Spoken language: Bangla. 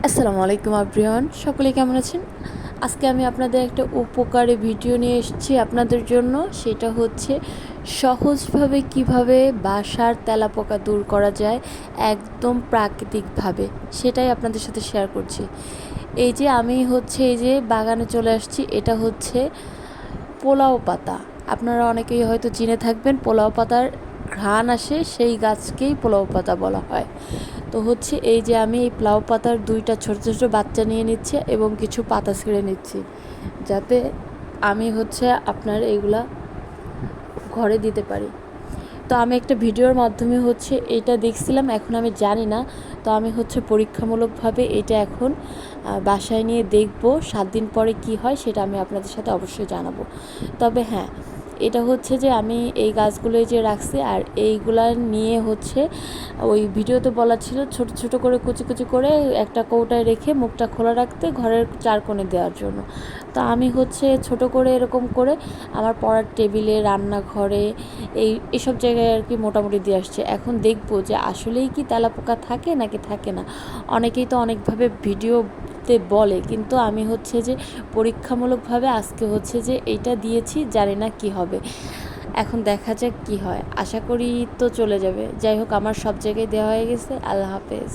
আসসালামু আলাইকুম এভরিওয়ান, সকলে কেমন আছেন? আজকে আমি আপনাদের একটা উপকারী ভিডিও নিয়ে এসেছি আপনাদের জন্য। সেটা হচ্ছে সহজভাবে কিভাবে বাসার তেলাপোকা দূর করা যায় একদম প্রাকৃতিকভাবে, সেটাই আপনাদের সাথে শেয়ার করছি। এই যে বাগানে চলে আসছি, এটা হচ্ছে পোলাও পাতা। আপনারা অনেকেই হয়তো চিনে থাকবেন, পোলাও পাতার ঘ্রাণ আসে সেই গাছকেই পোলাও পাতা বলা হয়। তো হচ্ছে এই যে আমি এই পোলাও পাতার দুইটা ছোট ছোট বাচ্চা নিয়ে নিচ্ছি এবং কিছু পাতা ছিঁড়ে নিচ্ছি, যাতে আমি আপনার এইগুলা ঘরে দিতে পারি। তো আমি একটা ভিডিওর মাধ্যমে এটা দেখছিলাম, এখন আমি জানি না। তো আমি পরীক্ষামূলকভাবে এটা এখন বাসায় নিয়ে দেখব, 7 দিন পরে কি হয় সেটা আমি আপনাদের সাথে অবশ্যই জানাবো। তবে হ্যাঁ, এটা যে আমি এই গাছগুলোই যে রাখছি, আর এইগুলা নিয়ে ওই ভিডিওতে বলা ছিল ছোট ছোট করে কুচি কুচি করে একটা কৌটায় রেখে মুখটা খোলা রাখতে, ঘরের 4 কোণে দেওয়ার জন্য। তো আমি ছোট করে এরকম করে আমার পড়ার টেবিলে, রান্নাঘরে, এইসব জায়গায় আর কি মোটামুটি দিয়ে আসছে। এখন দেখব যে আসলেই কি তেলাপোকা থাকে নাকি থাকে না। অনেকেই তো অনেকভাবে ভিডিওতে বলে, কিন্তু আমি যে পরীক্ষামূলকভাবে আজকে যে এইটা দিয়েছি, জানি না কি হবে। এখন দেখা যাক কি হয়, আশা করি তো চলে যাবে। যাই হোক, আমার সব জায়গায় দেওয়া হয়ে গেছে। আল্লাহ হাফেজ।